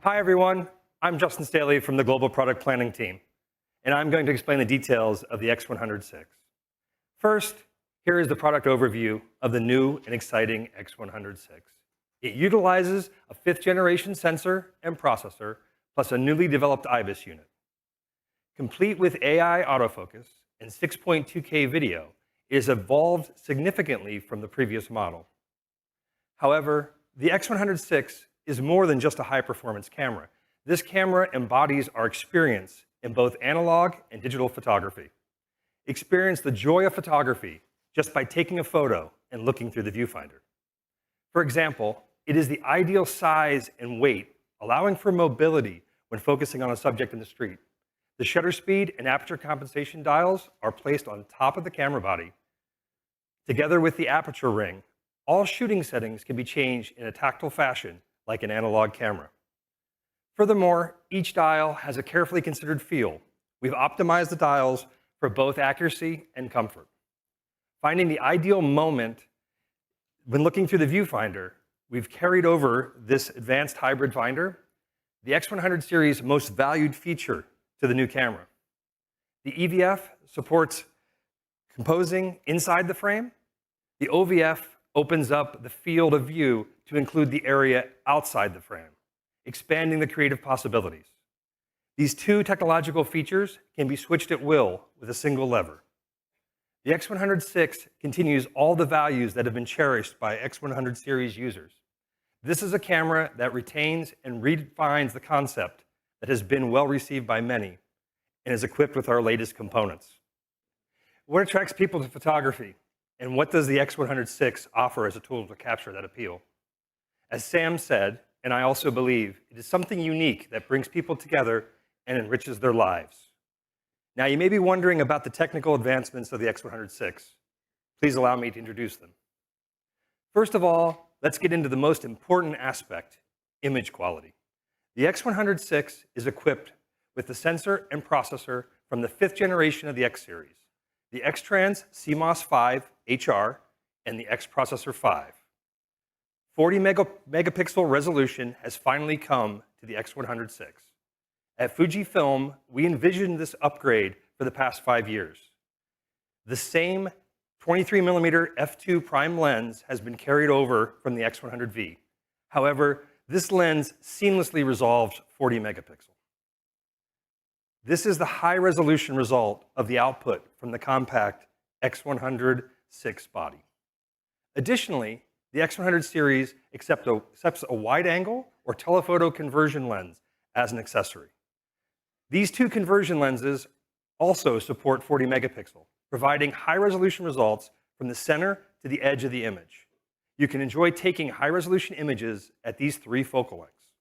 Hi, everyone. I'm Justin Staley from the Global Product Planning team, and I'm going to explain the details of the X100-6. First, here is the product overview of the new and exciting X100-6. It utilizes a fifth-generation sensor and processor, plus a newly developed IBIS unit. Complete with AI autofocus and 6.2K video, it has evolved significantly from the previous model. However, the X100-6 is more than just a high-performance camera. This camera embodies our experience in both analog and digital photography. Experience the joy of photography just by taking a photo and looking through the viewfinder. For example, it is the ideal size and weight, allowing for mobility when focusing on a subject in the street. The shutter speed and aperture compensation dials are placed on top of the camera body. Together with the aperture ring, all shooting settings can be changed in a tactile fashion like an analog camera. Furthermore, each dial has a carefully considered feel. We've optimized the dials for both accuracy and comfort. Finding the ideal moment when looking through the viewfinder, we've carried over this advanced hybrid finder, the X100 series' most valued feature, to the new camera. The EVF supports composing inside the frame. The OVF opens up the field of view to include the area outside the frame, expanding the creative possibilities. These two technological features can be switched at will with a single lever. The X100-6 continues all the values that have been cherished by X100 series users. This is a camera that retains and redefines the concept that has been well received by many and is equipped with our latest components. What attracts people to photography, and what does the X100-6 offer as a tool to capture that appeal? As Sam said, and I also believe, it is something unique that brings people together and enriches their lives. Now, you may be wondering about the technical advancements of the X100-6. Please allow me to introduce them. First of all, let's get into the most important aspect, image quality. The X100-6 is equipped with the sensor and processor from the fifth generation of the X series, the X-Trans CMOS 5 HR and the X Processor 5. 40 megapixel resolution has finally come to the X100-6. At Fujifilm, we envisioned this upgrade for the past 5 years. The same 23mm f2 prime lens has been carried over from the X100V. However, this lens seamlessly resolves 40 megapixel. This is the high-resolution result of the output from the compact X100-6 body. Additionally, the X100 series accepts a wide-angle or telephoto conversion lens as an accessory. These two conversion lenses also support 40 megapixel, providing high-resolution results from the center to the edge of the image. You can enjoy taking high-resolution images at these three focal lengths.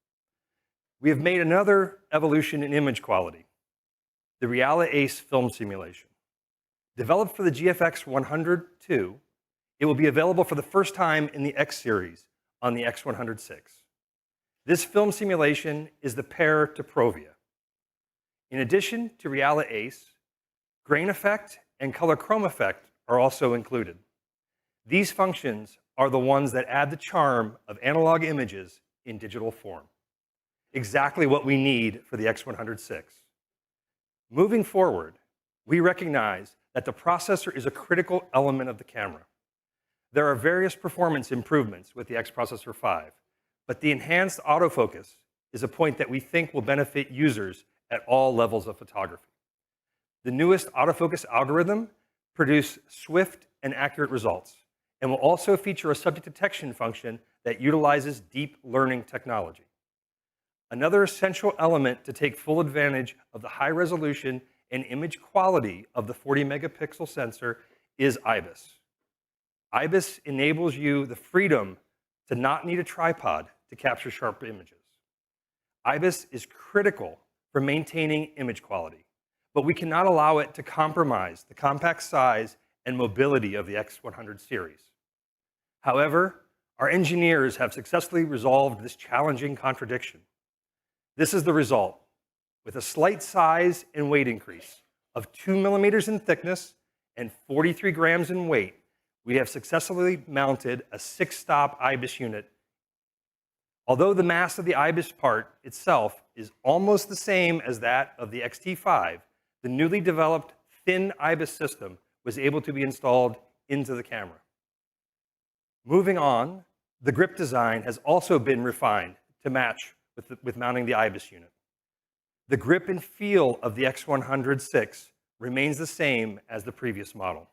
We have made another evolution in image quality, the REALA ACE film simulation. Developed for the GFX 100-2, it will be available for the first time in the X series on the X100-6. This film simulation is the pair to Provia. In addition to REALA ACE, grain effect and color chrome effect are also included. These functions are the ones that add the charm of analog images in digital form. Exactly what we need for the X100-6. Moving forward, we recognize that the processor is a critical element of the camera. There are various performance improvements with the X Processor 5, but the enhanced autofocus is a point that we think will benefit users at all levels of photography. The newest autofocus algorithm produces swift and accurate results and will also feature a subject detection function that utilizes deep learning technology. Another essential element to take full advantage of the high resolution and image quality of the 40 megapixel sensor is IBIS. IBIS enables you the freedom to not need a tripod to capture sharp images. IBIS is critical for maintaining image quality, but we cannot allow it to compromise the compact size and mobility of the X100 series. However, our engineers have successfully resolved this challenging contradiction. This is the result, with a slight size and weight increase of 2 millimeters in thickness and 43 grams in weight. We have successfully mounted a 6-stop IBIS unit Although the mass of the IBIS part itself is almost the same as that of the XT5, the newly developed thin IBIS system was able to be installed into the camera. Moving on, the grip design has also been refined to match with mounting the IBIS unit. The grip and feel of the X100-6 remains the same as the previous model.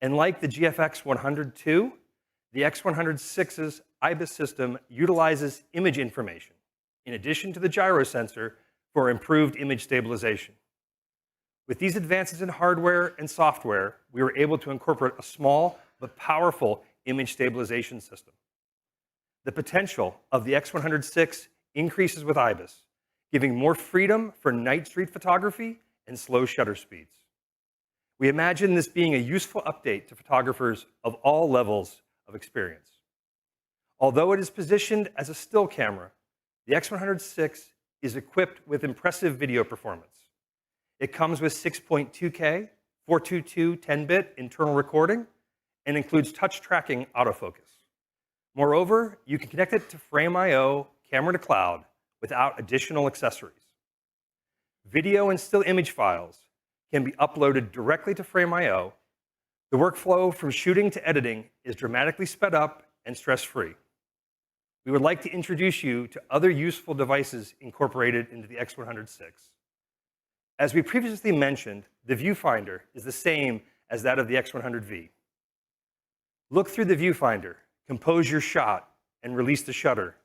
And like the GFX 100-2, the X100-6's IBIS system utilizes image information, in addition to the gyro sensor, for improved image stabilization. With these advances in hardware and software, we were able to incorporate a small but powerful image stabilization system. The potential of the X100-6 increases with IBIS, giving more freedom for night street photography and slow shutter speeds. We imagine this being a useful update to photographers of all levels of experience. Although it is positioned as a still camera, the X100-6 is equipped with impressive video performance. It comes with 6.2K, 422 10-bit internal recording, and includes touch tracking autofocus. Moreover, you can connect it to Frame.io, camera to cloud, without additional accessories. Video and still image files can be uploaded directly to Frame.io. The workflow from shooting to editing is dramatically sped up and stress-free. We would like to introduce you to other useful devices incorporated into the X100-6. As we previously mentioned, the viewfinder is the same as that of the X100V. Look through the viewfinder, compose your shot, and release the shutter.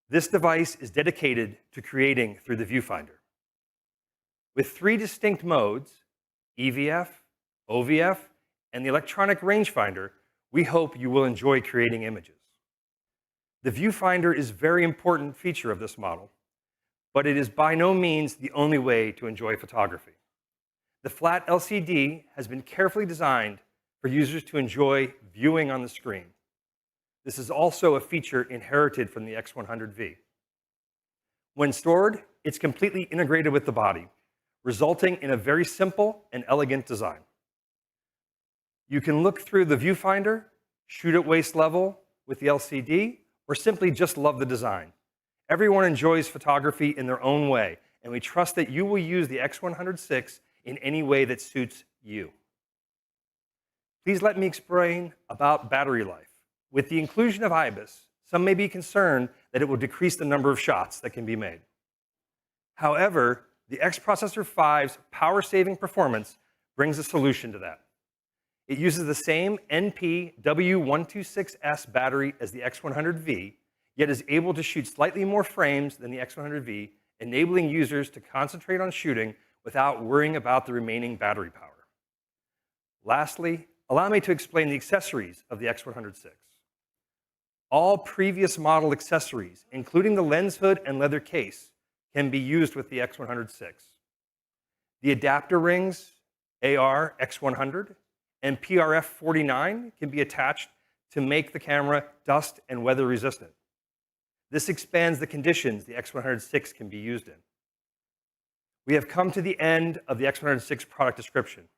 This device is dedicated to creating through the viewfinder. With 3 distinct modes, EVF, OVF, and the electronic rangefinder, we hope you will enjoy creating images. The viewfinder is a very important feature of this model, but it is by no means the only way to enjoy photography. The flat LCD has been carefully designed for users to enjoy viewing on the screen. This is also a feature inherited from the X100V. When stored, it's completely integrated with the body, resulting in a very simple and elegant design. You can look through the viewfinder, shoot at waist level with the LCD, or simply just love the design. Everyone enjoys photography in their own way, and we trust that you will use the X100-6 in any way that suits you. Please let me explain about battery life. With the inclusion of IBIS, some may be concerned that it will decrease the number of shots that can be made. However, the X Processor 5's power-saving performance brings a solution to that. It uses the same NP-W126S battery as the X100V, yet is able to shoot slightly more frames than the X100V, enabling users to concentrate on shooting without worrying about the remaining battery power. Lastly, allow me to explain the accessories of the X100-6. All previous model accessories, including the lens hood and leather case, can be used with the X100-6. The adapter rings, AR X100, and PRF49 can be attached to make the camera dust and weather resistant. This expands the conditions the X100-6 can be used in. We have come to the end of the X100-6 product description.